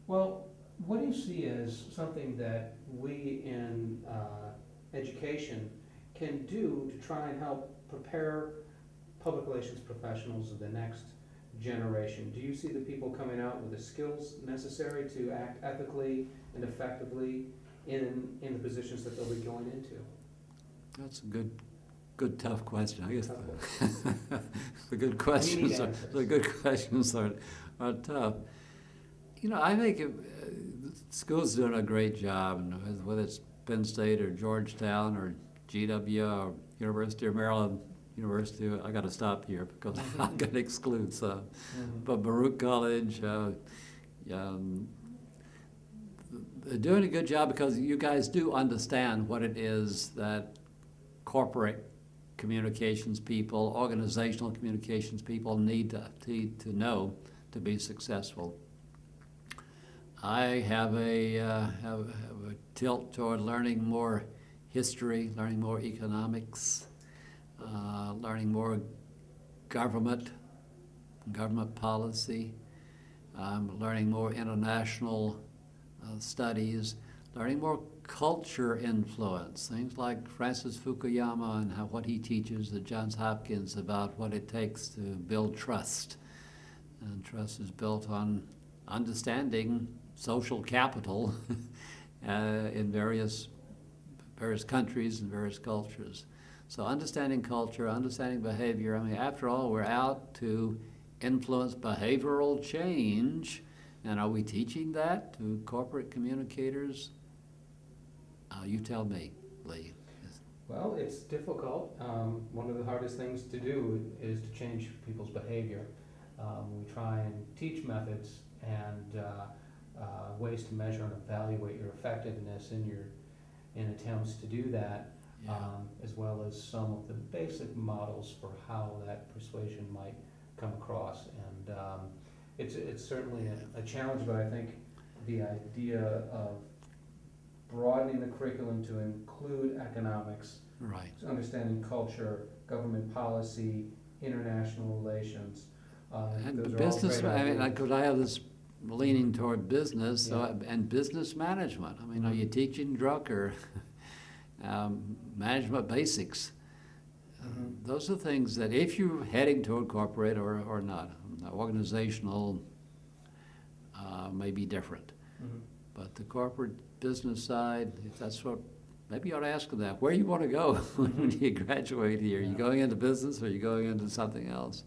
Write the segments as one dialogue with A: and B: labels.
A: Well, what do you see as something that we in education can do to try and help prepare public relations professionals of the next generation? Do you see the people coming out with the skills necessary to act ethically and effectively in the positions that they'll be going into?
B: That's a good tough question. I guess
A: Tough
B: the good
A: need
B: questions are,
A: answers.
B: the good questions are tough. You know, I think school's doing a great job, and whether it's Penn State or Georgetown or GW or University of Maryland University. I got to stop here because I'm going to exclude some. But Baruch College, they're doing a good job because you guys do understand what it is that corporate communications people, organizational communications people need to know to be successful. I have a tilt toward learning more history, learning more economics, learning more government policy, learning more international studies, learning more culture influence, things like Francis Fukuyama and what he teaches at Johns Hopkins about what it takes to build trust. And trust is built on understanding social capital in various countries and various cultures. So understanding culture, understanding behavior, I mean, after all, we're out to influence behavioral change. And are we teaching that to corporate communicators? You tell me, Lee.
A: Well, it's difficult. One of the hardest things to do is to change people's behavior. We try and teach methods and ways to measure and evaluate your effectiveness in attempts to do that, as well as some of the basic models for how that persuasion might come across. And it's certainly a challenge, but I think the idea of broadening the curriculum to include economics,
B: Right.
A: understanding culture, government policy, international relations.
B: And
A: those are all
B: business,
A: great
B: I mean,
A: ideas.
B: because I have this leaning toward business
A: Yeah.
B: and business management. I mean, are you teaching Drucker management basics? Those are things that if you're heading toward corporate or not, organizational may be different. But the corporate business side, if that's what, maybe you ought to ask them that. Where you want to go when you graduate here? Are you going into business or are you going into something else?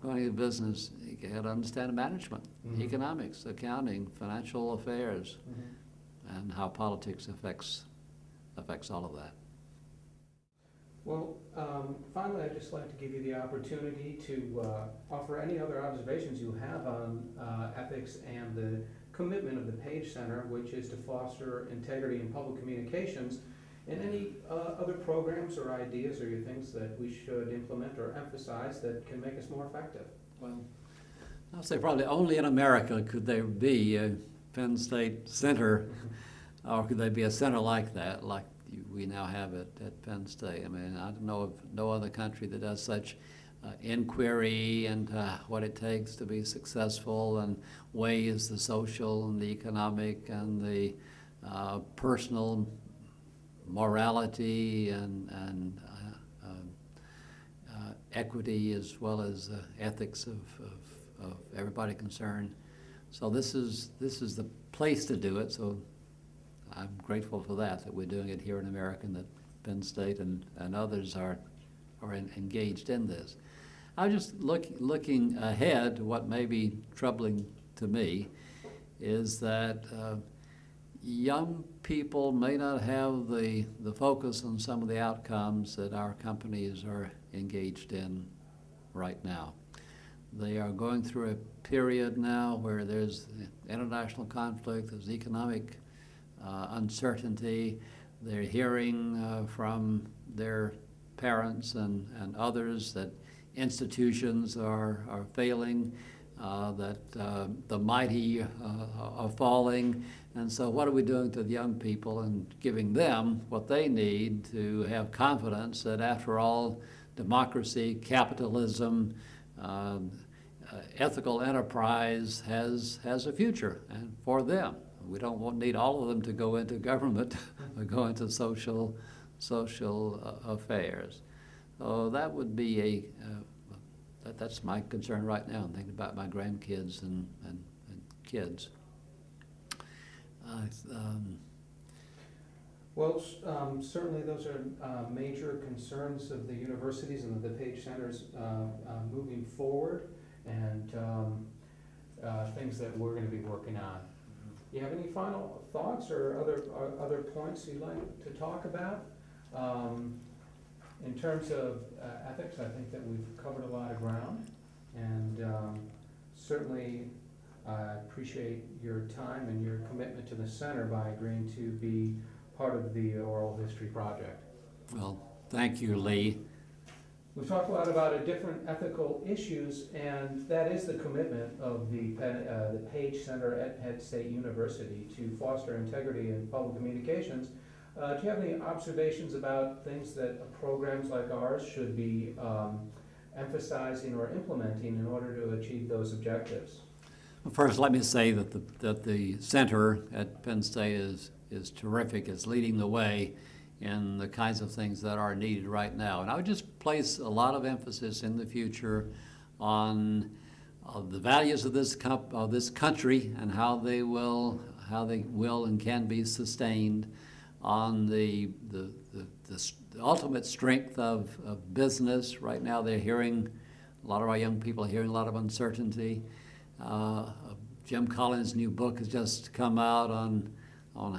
B: Going into business, you got to understand management, economics, accounting, financial affairs, and how politics affects all of that.
A: Well, finally, I'd just like to give you the opportunity to offer any other observations you have on ethics and the commitment of the Page Center, which is to foster integrity in public communications, and any other programs or ideas or things that we should implement or emphasize that can make us more effective.
B: Well, I'll say probably only in America could there be a Penn State Center, or could there be a center like that, like we now have at Penn State. I mean, I don't know of no other country that does such inquiry into what it takes to be successful and weighs the social and the economic and the personal morality and equity as well as ethics of everybody concerned. So this is the place to do it. So I'm grateful for that we're doing it here in America and that Penn State and others are engaged in this. I was just looking ahead. What may be troubling to me is that young people may not have the focus on some of the outcomes that our companies are engaged in right now. They are going through a period now where there's international conflict, there's economic uncertainty. They're hearing from their parents and others that institutions are failing, that the mighty are falling. And so what are we doing to the young people and giving them what they need to have confidence that after all, democracy, capitalism, ethical enterprise has a future, and for them. We don't need all of them to go into government or go into social affairs. So that would be that's my concern right now. I'm thinking about my grandkids and kids.
A: Well, certainly those are major concerns of the universities and the Page Centers moving forward, and things that we're going to be working on. You have any final thoughts or other points you'd like to talk about? In terms of ethics, I think that we've covered a lot of ground, and certainly I appreciate your time and your commitment to the center by agreeing to be part of the Oral History Project.
B: Well, thank you, Lee.
A: We've talked a lot about different ethical issues, and that is the commitment of the Page Center at Penn State University to foster integrity in public communications. Do you have any observations about things that programs like ours should be emphasizing or implementing in order to achieve those objectives?
B: Well, first, let me say that the center at Penn State is terrific. It's leading the way in the kinds of things that are needed right now. And I would just place a lot of emphasis in the future on the values of this country and how they will and can be sustained, on the ultimate strength of business. Right now they're hearing, a lot of our young people are hearing a lot of uncertainty. Jim Collins' new book has just come out on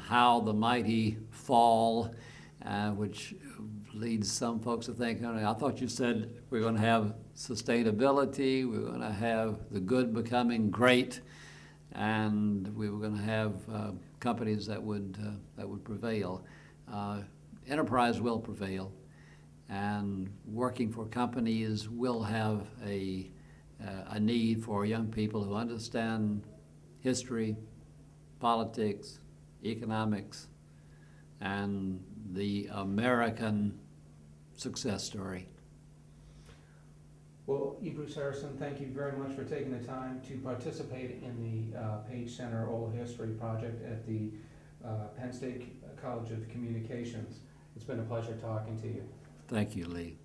B: how the mighty fall, which leads some folks to think, I thought you said we're going to have sustainability, we're going to have the good becoming great, and we were going to have companies that would prevail. Enterprise will prevail, and working for companies will have a need for young people who understand history, politics, economics, and the American success story.
A: Well, E. Bruce Harrison, thank you very much for taking the time to participate in the Page Center Oral History Project at the Penn State College of Communications. It's been a pleasure talking to you.
B: Thank you, Lee.